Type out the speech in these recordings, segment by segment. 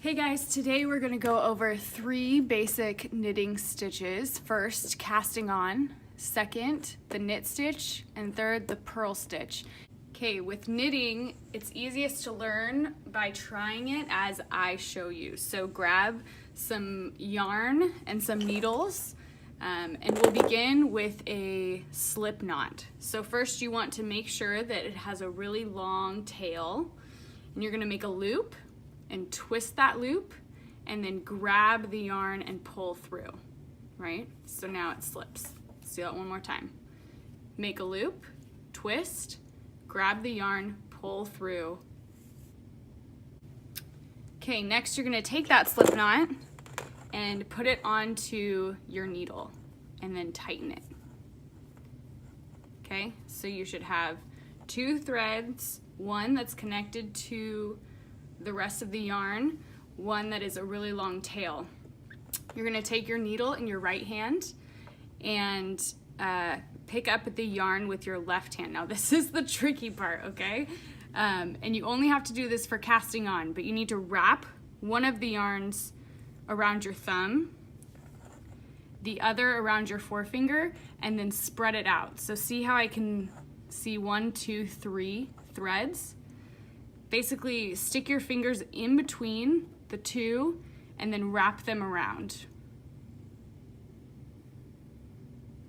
Hey guys, today we're going to go over 3 basic knitting stitches. First, casting on. Second, the knit stitch. And third, the purl stitch. Okay, with knitting, it's easiest to learn by trying it as I show you. So grab some yarn and some needles, and we'll begin with a slip knot. So first you want to make sure that it has a really long tail, and you're going to make a loop and twist that loop and then grab the yarn and pull through, right? So now it slips. Let's do that one more time. Make a loop, twist, grab the yarn, pull through. Okay, next you're gonna take that slip knot and put it onto your needle and then tighten it. Okay, so you should have 2 threads, one that's connected to the rest of the yarn, one that is a really long tail. You're gonna take your needle in your right hand and pick up the yarn with your left hand. Now this is the tricky part, okay? And you only have to do this for casting on, but you need to wrap one of the yarns around your thumb, the other around your forefinger, and then spread it out. So see how I can see 1, 2, 3 threads? Basically stick your fingers in between the 2 and then wrap them around.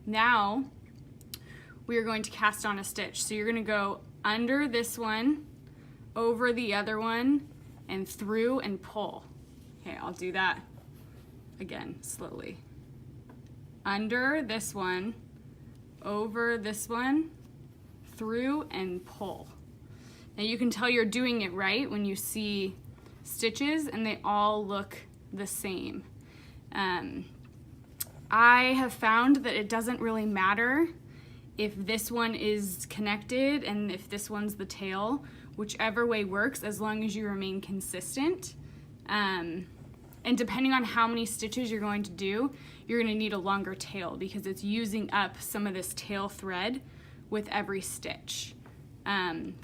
Now we are going to cast on a stitch. So you're going to go under this one, over the other one, and through and pull. Okay, I'll do that again slowly. Under this one, over this one, through and pull. Now you can tell you're doing it right when you see stitches and they all look the same. I have found that it doesn't really matter if this one is connected and if this one's the tail, whichever way works as long as you remain consistent. And depending on how many stitches you're going to do, you're going to need a longer tail because it's using up some of this tail thread with every stitch.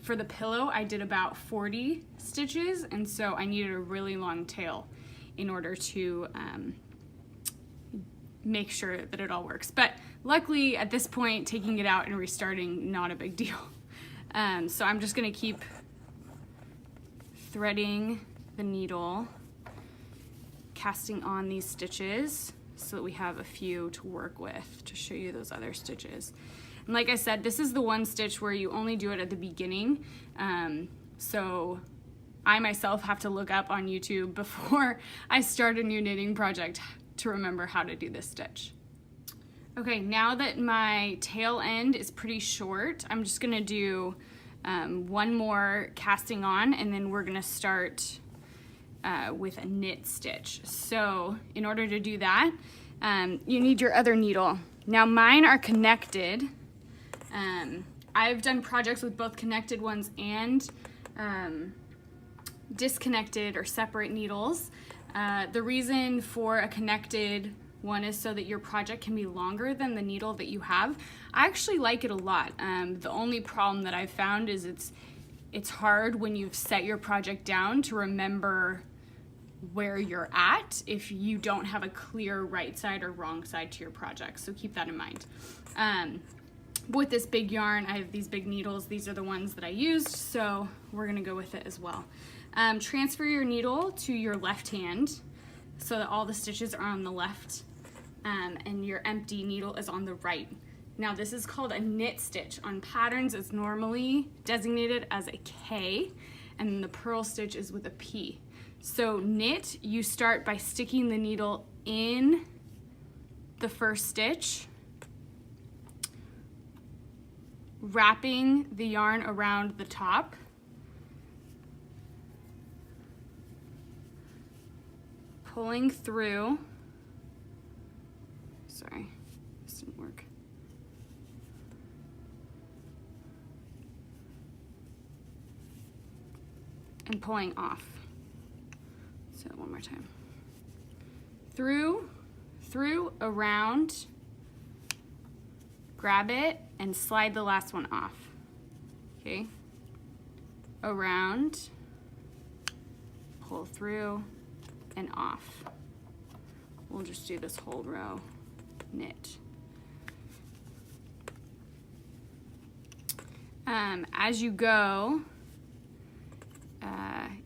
For the pillow, I did about 40 stitches, and so I needed a really long tail in order to make sure that it all works. But luckily, at this point, taking it out and restarting, not a big deal. So I'm just gonna keep threading the needle, casting on these stitches so that we have a few to work with to show you those other stitches. And like I said, this is the one stitch where you only do it at the beginning. So I myself have to look up on YouTube before I start a new knitting project to remember how to do this stitch. Okay, now that my tail end is pretty short, I'm just gonna do one more casting on, and then we're gonna start with a knit stitch. So in order to do that, you need your other needle. Now mine are connected. I've done projects with both connected ones and disconnected or separate needles. The reason for a connected one is so that your project can be longer than the needle that you have. I actually like it a lot. The only problem that I've found is it's hard when you've set your project down to remember where you're at if you don't have a clear right side or wrong side to your project. So keep that in mind. With this big yarn, I have these big needles. These are the ones that I used, so we're gonna go with it as well. Transfer your needle to your left hand so that all the stitches are on the left, and your empty needle is on the right. Now this is called a knit stitch. On patterns, it's normally designated as a K, and then the purl stitch is with a P. So knit, you start by sticking the needle in the first stitch, wrapping the yarn around the top, pulling through, sorry, this didn't work, and pulling off. So one more time. Through, around, grab it, and slide the last one off. Okay, around, pull through, and off. We'll just do this whole row, knit. As you go,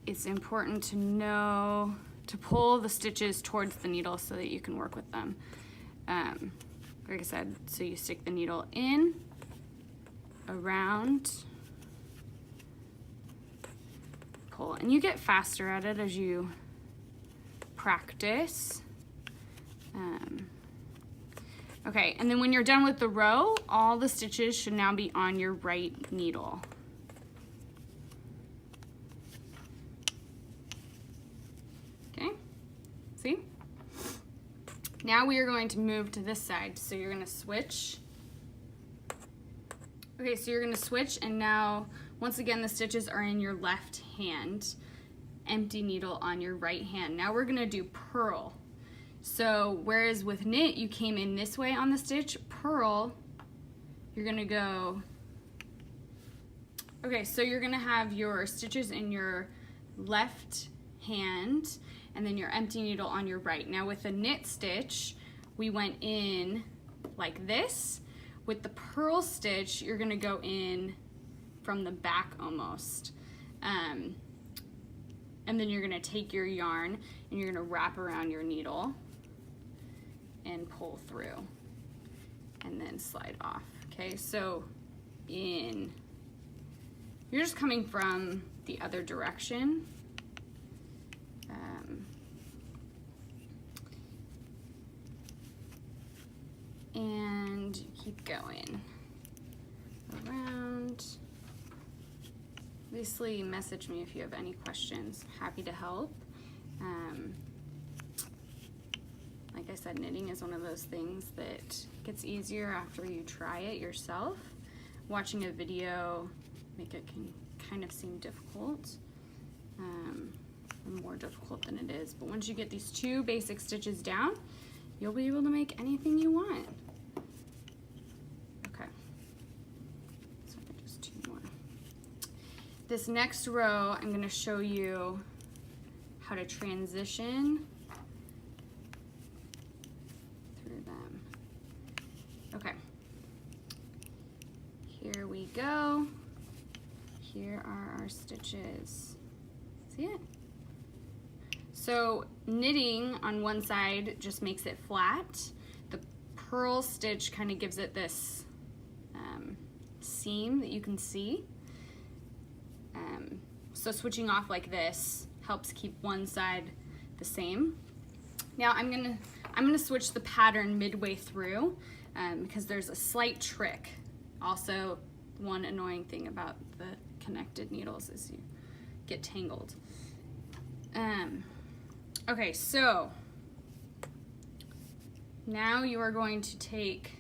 it's important to know to pull the stitches towards the needle so that you can work with them. Like I said, so you stick the needle in, around, pull, and you get faster at it as you practice. Okay, and then when you're done with the row, all the stitches should now be on your right needle. Okay, see? Now we are going to move to this side. So you're gonna switch. Okay, so you're gonna switch, and now, once again, the stitches are in your left hand, empty needle on your right hand. Now we're gonna do purl. So whereas with knit, you came in this way on the stitch, purl, you're gonna go, okay, so you're gonna have your stitches in your left hand and then your empty needle on your right. Now with the knit stitch, we went in like this. With the purl stitch, you're gonna go in from the back almost. And then you're gonna take your yarn and you're gonna wrap around your needle and pull through and then slide off. Okay, so you're just coming from the other direction. And keep going around. Obviously, message me if you have any questions. Happy to help. Like I said, knitting is one of those things that gets easier after you try it yourself. Watching a video make it can kind of seem difficult, or more difficult than it is. But once you get these two basic stitches down, you'll be able to make anything you want. Okay, so just two more. This next row, I'm going to show you how to transition through them. Okay, here we go. Here are our stitches. See it? So knitting on one side just makes it flat. The purl stitch kind of gives it this seam that you can see. So switching off like this helps keep one side the same. Now I'm gonna switch the pattern midway through because there's a slight trick. Also, one annoying thing about the connected needles is you get tangled. Okay, so now you are going to take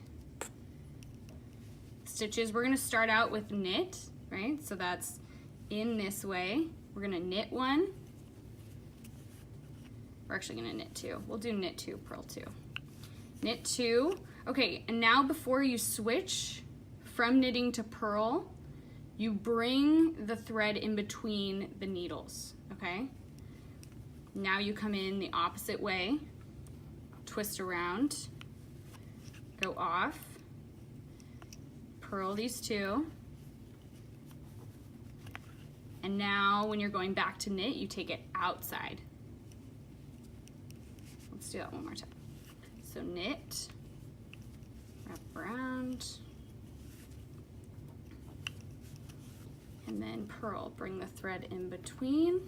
stitches. We're going to start out with knit, right? So that's in this way. We're going to knit one. We're actually going to knit two. We'll do knit two, purl two. Knit two. Okay, and now before you switch from knitting to purl, you bring the thread in between the needles, okay? Now you come in the opposite way, twist around, go off, purl these two, and now when you're going back to knit, you take it outside. Let's do that one more time. So knit, wrap around, and then purl, bring the thread in between.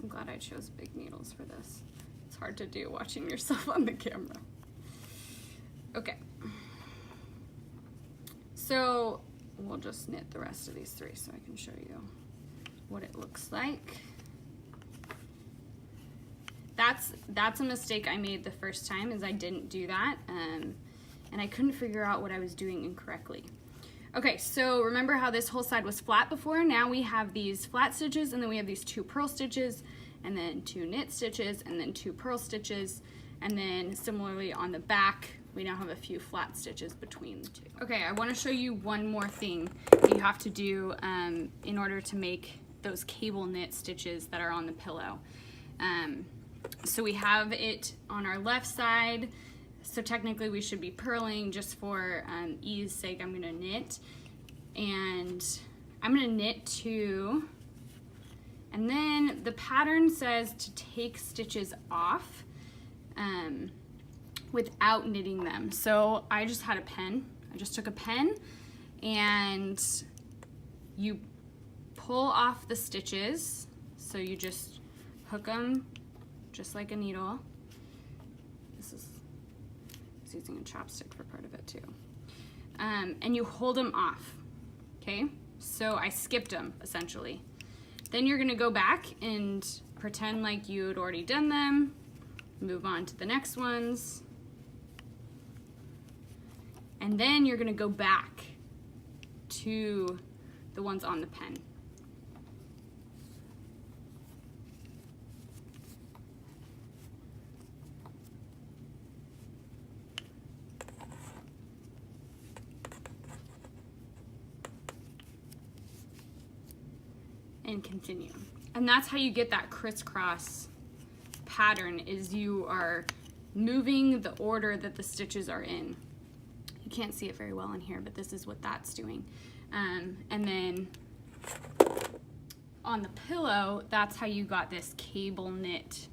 I'm glad I chose big needles for this. It's hard to do watching yourself on the camera. Okay. So we'll just knit the rest of these three so I can show you what it looks like. That's a mistake I made the first time, is I didn't do that, and I couldn't figure out what I was doing incorrectly. Okay, so remember how this whole side was flat before? Now we have these flat stitches, and then we have these two purl stitches, and then two knit stitches, and then two purl stitches, and then similarly on the back we now have a few flat stitches between the two. Okay, I want to show you one more thing that you have to do in order to make those cable knit stitches that are on the pillow. So we have it on our left side, so technically we should be purling. Just for ease sake, I'm gonna knit, and I'm gonna knit 2, and then the pattern says to take stitches off without knitting them. So I just had a pen, I just took a pen, and you pull off the stitches, so you just hook them just like a needle. This is, I was using a chopstick for part of it too. And you hold them off, okay? So I skipped them, essentially. Then you're gonna go back and pretend like you had already done them, move on to the next ones, and then you're gonna go back to the ones on the pen. And continue. And that's how you get that crisscross pattern, is you are moving the order that the stitches are in. You can't see it very well in here, but this is what that's doing. And then on the pillow, that's how you got this cable knit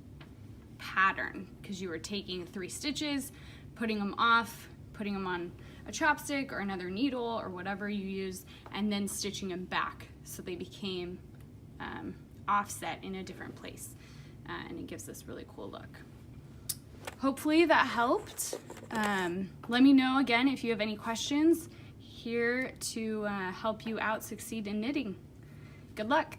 pattern, because you were taking 3 stitches, putting them off, putting them on a chopstick or another needle or whatever you use, and then stitching them back so they became offset in a different place, and it gives this really cool look. Hopefully that helped. Let me know again if you have any questions. Here to help you out succeed in knitting. Good luck.